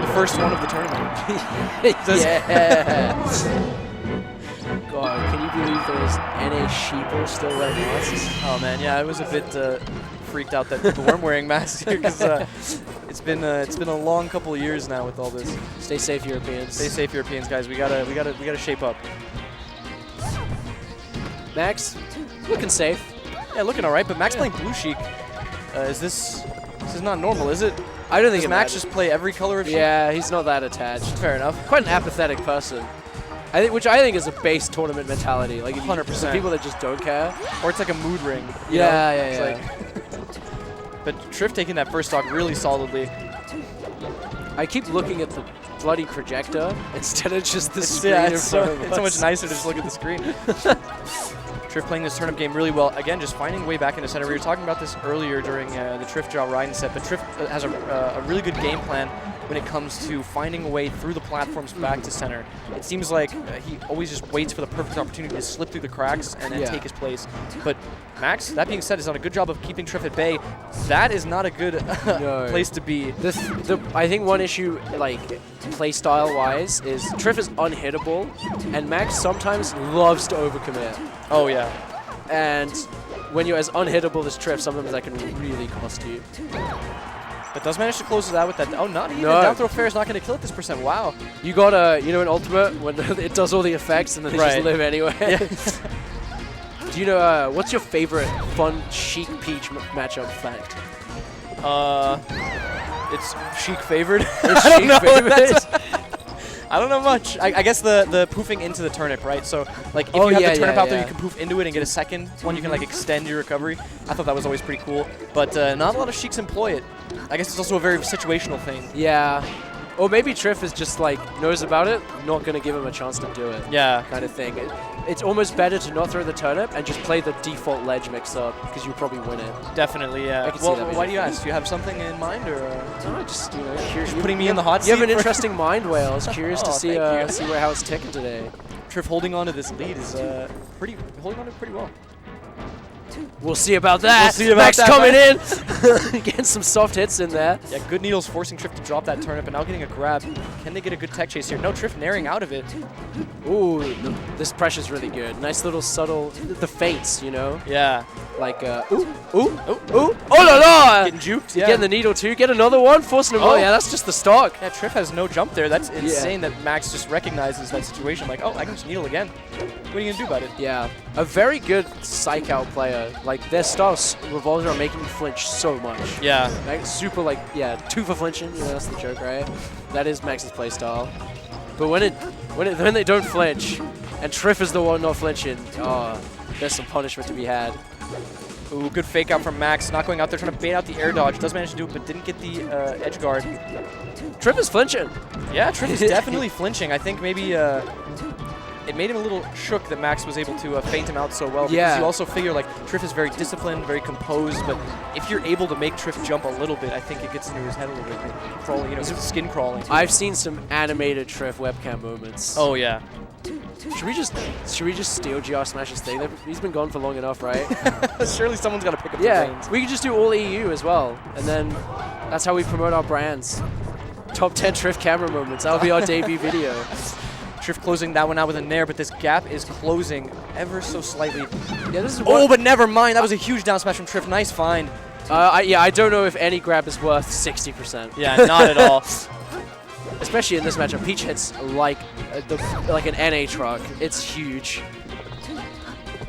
The first one of the tournament. Yeah. God, can you believe those NA sheeple still wearing masks? Oh man, yeah, I was a bit freaked out that people weren't wearing masks here because it's been a long couple of years now with all this. Stay safe, Europeans. Stay safe, Europeans, guys. We gotta shape up. Max, looking safe. Yeah, looking all right, but Max playing Blue Sheik. This is not normal, is it? I don't think Does Max just play every color of Sheik? Yeah, he's not that attached. Fair enough. Quite an apathetic person. Which I think is a base tournament mentality. Like 100%. People that just don't care. Or it's like a mood ring. Yeah. But Trif taking that first stock really solidly. I keep looking at the bloody projector instead of just the screen in it's front of us. so much nicer to just look at the screen. Trif playing this turnip game really well. Again, just finding a way back into center. We were talking about this earlier during the Trif draw Raiden set, but Trif has a really good game plan when it comes to finding a way through the platforms back to center. It seems like he always just waits for the perfect opportunity to slip through the cracks and then take his place. But Max, that being said, has done a good job of keeping Trif at bay. That is not a good place to be. I think one issue, like, play style wise, is Trif is unhittable, and Max sometimes loves to overcommit. Oh yeah. And when you're as unhittable as Trif, sometimes that can really cost you. But does manage to close it out with that. Oh, not even. Down throw fair is not going to kill at this percent. Wow. You got an ultimate when it does all the effects and then they just live anyway. Yeah. Do you know what's your favorite fun Sheik Peach matchup fact? It's Sheik favored. It's Sheik favored. I don't know much. I guess the poofing into the turnip, right? So like if you have the turnip out there, you can poof into it and get a second one. You can like extend your recovery. I thought that was always pretty cool. But not a lot of Sheiks employ it. I guess it's also a very situational thing. Yeah. Or maybe Trif is just like knows about it, not going to give him a chance to do it. Yeah. Kind of thing. It's almost better to not throw the turnip and just play the default ledge mix-up because you'll probably win it. Definitely, yeah. Well, why do you ask? Do you have something in mind, or? No, just curious. You're putting me in the hot seat. You have an interesting mind whale. I was curious to see how it's ticking today. Trif holding on to this lead is holding on to it pretty well. We'll see about that. We'll see about Max that, coming in. Getting some soft hits in there. Yeah, good needles forcing Trif to drop that turnip, and now getting a grab. Can they get a good tech chase here? No, Trif naring out of it. Ooh, this pressure's really good. Nice little subtle, the feints, you know? Yeah. Like, ooh, oh la la! Getting juked, Getting the needle too. Get another one, forcing him. Oh, yeah, that's just the stock. Yeah, Trif has no jump there. That's insane that Max just recognizes that situation. Like, oh, I can just needle again. What are you going to do about it? Yeah. A very good psych out player. Like, their style revolves around making you flinch so much. Yeah. Like, super, like, two for flinching. You know, that's the joke, right? That is Max's play style. But when they don't flinch, and Trif is the one not flinching, oh, there's some punishment to be had. Ooh, good fake out from Max. Not going out there, trying to bait out the air dodge. Does manage to do it, but didn't get the edge guard. Trif is flinching. Yeah, Trif is definitely flinching. I think maybe it made him a little shook that Max was able to feint him out so well. Because you also figure like Trif is very disciplined, very composed, but if you're able to make Trif jump a little bit, I think it gets into his head a little bit. Crawling, you know, skin crawling. I've seen some animated Trif webcam moments. Oh yeah. Should we just steal GR Smash's thing? He's been gone for long enough, right? Surely someone's got to pick up the reins. We could just do all EU as well, and then that's how we promote our brands. Top 10 Trif camera moments. That'll be our debut video. Trif closing that one out with a nair, but this gap is closing ever so slightly. Yeah, this is but never mind. That was a huge down smash from Trif. Nice find. I don't know if any grab is worth 60%. Yeah, not at all. Especially in this matchup, Peach hits like an NA truck. It's huge.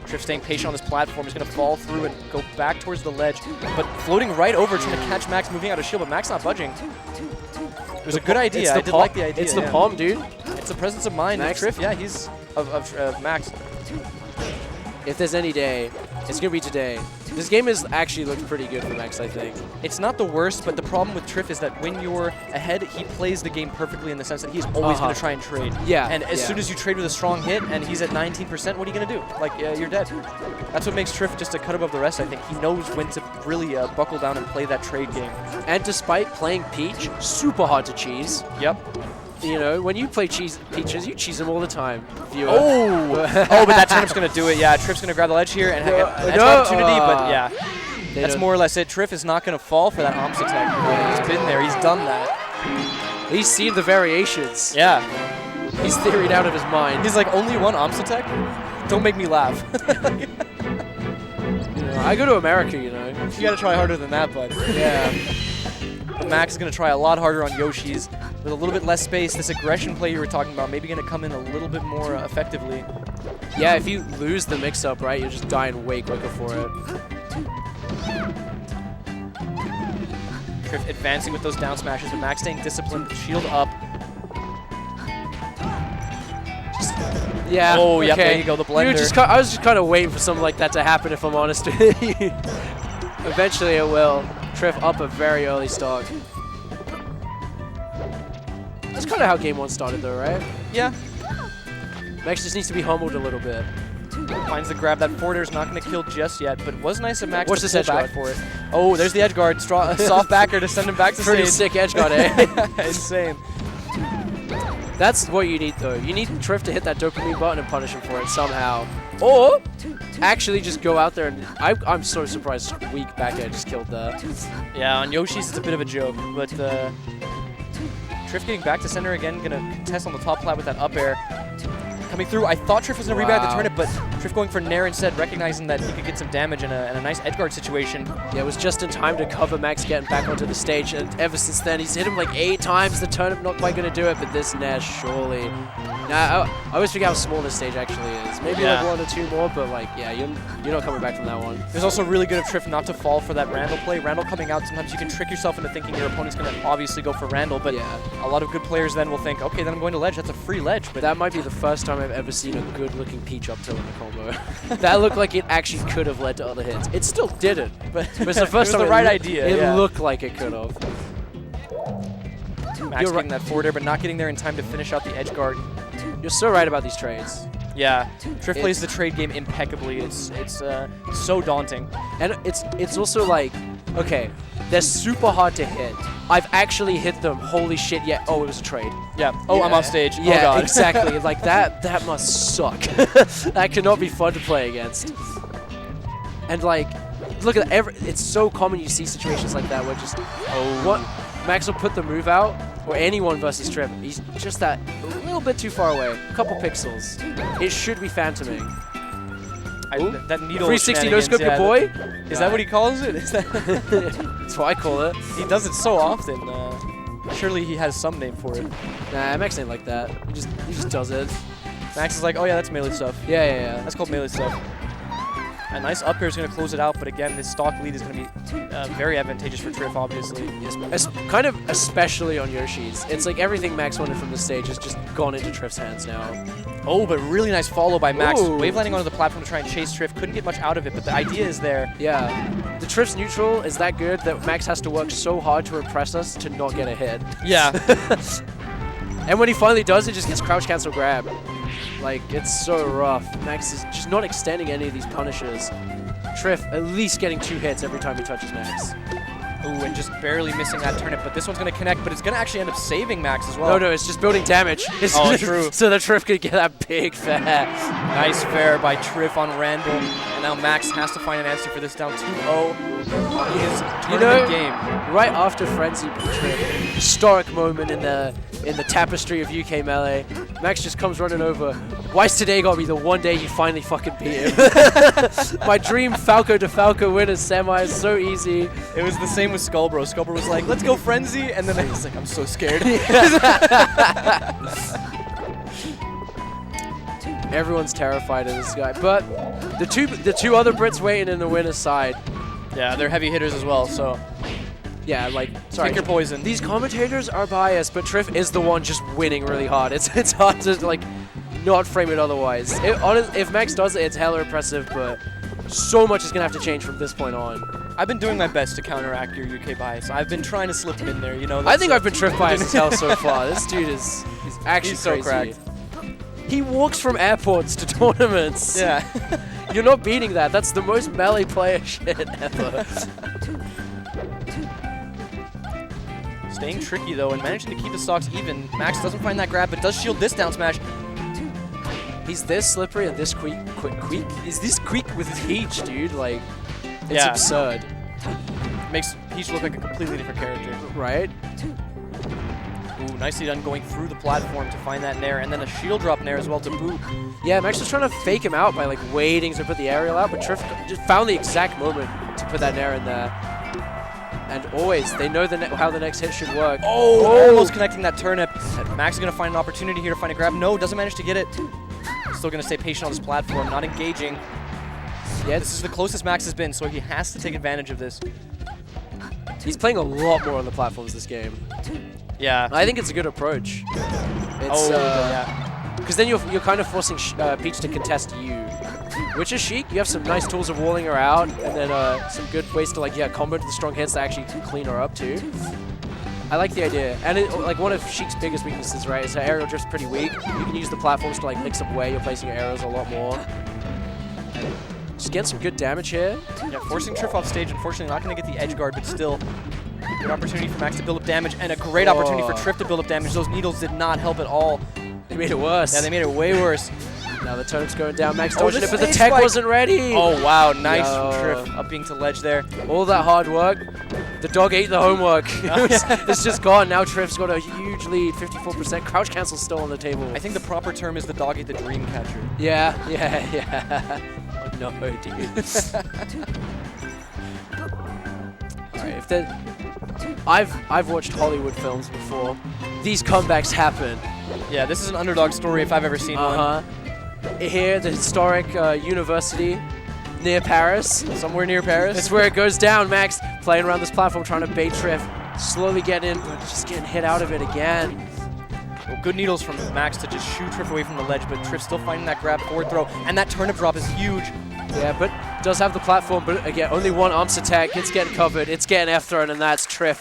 Trif staying patient on this platform. He's going to fall through and go back towards the ledge, but floating right over, trying to catch Max moving out of shield, but Max not budging. It was a good idea. I did like the idea. It's the palm, dude. It's the presence of mind. Max. Trif, yeah, he's of Max. If there's any day, it's going to be today. This game has actually looked pretty good for Max, I think. It's not the worst, but the problem with Trif is that when you're ahead, he plays the game perfectly in the sense that he's always going to try and trade. Yeah. And as soon as you trade with a strong hit and he's at 19%, what are you going to do? Like, you're dead. That's what makes Trif just a cut above the rest, I think. He knows when to really buckle down and play that trade game. And despite playing Peach, super hard to cheese. Yep. You know, when you play Peaches, you cheese them all the time. Oh, but that turnip's going to do it. Yeah, Trif's going to grab the ledge here and have an opportunity, but yeah. That's more or less it. Trif is not going to fall for that OM6 tech. He's been there. He's done that. He's seen the variations. Yeah. He's theoried out of his mind. He's like, only one Omsatech? Don't make me laugh. I go to America, you know. You gotta try harder than that, bud. Yeah. But Max is gonna try a lot harder on Yoshi's with a little bit less space. This aggression play you were talking about maybe gonna come in a little bit more effectively. Yeah, if you lose the mix-up, right, you're just dying way quicker for it. Trif advancing with those down smashes, but Max staying disciplined, shield up. Yeah. Oh, yeah, okay. there you go, the blender. I was just kind of waiting for something like that to happen, if I'm honest with you. Eventually it will. Trif up a very early stock. That's kind of how game 1 started, though, right? Yeah. Max just needs to be humbled a little bit. Finds the grab. That forwarder is not going to kill just yet, but it was nice of Max Watch to this pull edge back guard. for it. Oh, there's the edge guard. Soft backer to send him back to Pretty stage. sick edge guard, eh? Insane. That's what you need, though. You need Trif to hit that dopamine button and punish him for it somehow. Or actually just go out there and... I'm so surprised weak back air just killed that. Yeah, on Yoshi's it's a bit of a joke, but Trif getting back to center again, going to contest on the top plat with that up air. Coming through, I thought Trif was going to rebound the turnip, but Trif going for Nair instead, recognizing that he could get some damage in a nice edge guard situation. Yeah, it was just in time to cover Max getting back onto the stage, and ever since then, he's hit him like 8 times. The turnip not quite going to do it, but this Nair surely. Now, I always forget how small this stage actually is. Maybe like 1 or 2 more, but like, yeah, you're not coming back from that one. It was also really good of Trif not to fall for that Randall play. Randall coming out, sometimes you can trick yourself into thinking your opponent's going to obviously go for Randall, but a lot of good players then will think, okay, then I'm going to ledge. That's a free ledge. But that might be the first time I've ever seen a good-looking peach up tilt in a combo. That looked like it actually could have led to other hits. It still didn't, but it's the first time the right idea. It looked like it could have. Max getting that forward air, but not getting there in time to finish out the edge guard. You're so right about these trades. Yeah, Trif plays the trade game impeccably. It's so daunting. And it's also like, okay, they're super hard to hit. I've actually hit them. Holy shit, yeah. Oh, it was a trade. Yeah. Oh, I'm off stage. Yeah, oh, God. exactly. Like, that must suck. That cannot be fun to play against. And, like, look at that. It's so common you see situations like that where just, Max will put the move out, or anyone versus Trif. He's just that a little bit too far away. A couple pixels. It should be phantoming. That needle 360 no scope your boy? Is that what he calls it? Is that That's what I call it. He does it so often. Surely he has some name for it. Nah, Max ain't like that. He just does it. Max is like, oh yeah, that's melee stuff. Yeah. That's called melee stuff. A nice up air is going to close it out, but again, this stock lead is going to be very advantageous for Trif, obviously. Yes, kind of especially on Yoshi's. It's like everything Max wanted from the stage has just gone into Trif's hands now. Oh, but really nice follow by Max. Ooh. Wave landing onto the platform to try and chase Trif. Couldn't get much out of it, but the idea is there. Yeah. The Trif's neutral is that good that Max has to work so hard to impress us to not get a hit. Yeah. And when he finally does, it just gets crouch cancel grab. Like, it's so rough. Max is just not extending any of these punishes. Trif at least getting 2 hits every time he touches Max. Ooh, and just barely missing that turnip, but this one's going to connect, but it's going to actually end up saving Max as well. No, it's just building damage. Oh, true. So that Trif could get that big fair. Nice fair by Trif on Randall, and now Max has to find an answer for this down 2-0 in his tournament game. Right after Frenzy beat Trif, historic moment in the tapestry of UK Melee, Max just comes running over. Why's today gotta be the one day you finally fucking beat him? My dream Falco to Falco win in semi is so easy. It was the same with Skullbro. Skullbro was like, let's go Frenzy, and then I was like, I'm so scared. Everyone's terrified of this guy, but the two other Brits waiting in the winner's side. Yeah, they're heavy hitters as well, so yeah, like, sorry. Pick your poison. These commentators are biased, but Trif is the one just winning really hard. It's hard to, like, not frame it otherwise. If Max does it, it's hella impressive, but so much is going to have to change from this point on. I've been doing my best to counteract your UK bias. I've been trying to slip him in there, you know. I think I've been Trif biased as hell so far. This dude is actually He's so crazy. cracked. He walks from airports to tournaments. Yeah. You're not beating that. That's the most melee player shit ever. Staying tricky, though, and managing to keep the stocks even. Max doesn't find that grab, but does shield this down smash. He's this slippery and this quick. Is this quick with Peach, dude? Like, it's absurd. Makes Peach look like a completely different character. Right? Ooh, nicely done going through the platform to find that nair, and then a shield drop nair as well to boot. Yeah, Max was trying to fake him out by like waiting to put the aerial out, but Trif just found the exact moment to put that nair in there. And always, they know how the next hit should work. Oh, almost connecting that turnip. Max is going to find an opportunity here to find a grab. No, doesn't manage to get it. Still going to stay patient on this platform, not engaging. Yeah, this is the closest Max has been, so he has to take advantage of this. He's playing a lot more on the platforms this game. Yeah. I think it's a good approach. It's, yeah. Because then you're kind of forcing Peach to contest you. Which is chic. You have some nice tools of walling her out, and then some good ways to combo to the strong hits that actually clean her up too. I like the idea. And like one of Sheik's biggest weaknesses, right, is her aerial drift's pretty weak. You can use the platforms to mix up where you're placing your arrows a lot more. Just get some good damage here. Yeah, forcing Trif off stage. Unfortunately, not going to get the edge guard, but still good opportunity for Max to build up damage, and a great opportunity for Trif to build up damage. Those needles did not help at all. They made it worse. Yeah, they made it way worse. Now the turnip's going down. Max dodging it, but the tech wasn't ready. Oh, wow. Nice from Trif up being to ledge there. All that hard work. The dog ate the homework. It's just gone. Now Trif's got a huge lead, 54%. Crouch cancel's still on the table. I think the proper term is the dog ate the dream catcher. Yeah. Oh, no, dude. Alright, if there... I've watched Hollywood films before. These comebacks happen. Yeah, this is an underdog story if I've ever seen one. Here, the historic university near Paris. Somewhere near Paris. That's where it goes down. Max playing around this platform, trying to bait Trif. Slowly getting in, but just getting hit out of it again. Well, good needles from Max to just shoot Trif away from the ledge, but Trif still finding that grab forward throw, and that turnip drop is huge. Yeah, but does have the platform, but again, only one arms attack. It's getting covered. It's getting F-thrown, and that's Trif.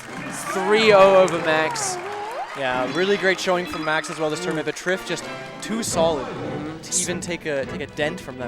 3-0 over Max. Yeah, really great showing from Max as well this tournament, but Trif just too solid to even take a dent from them.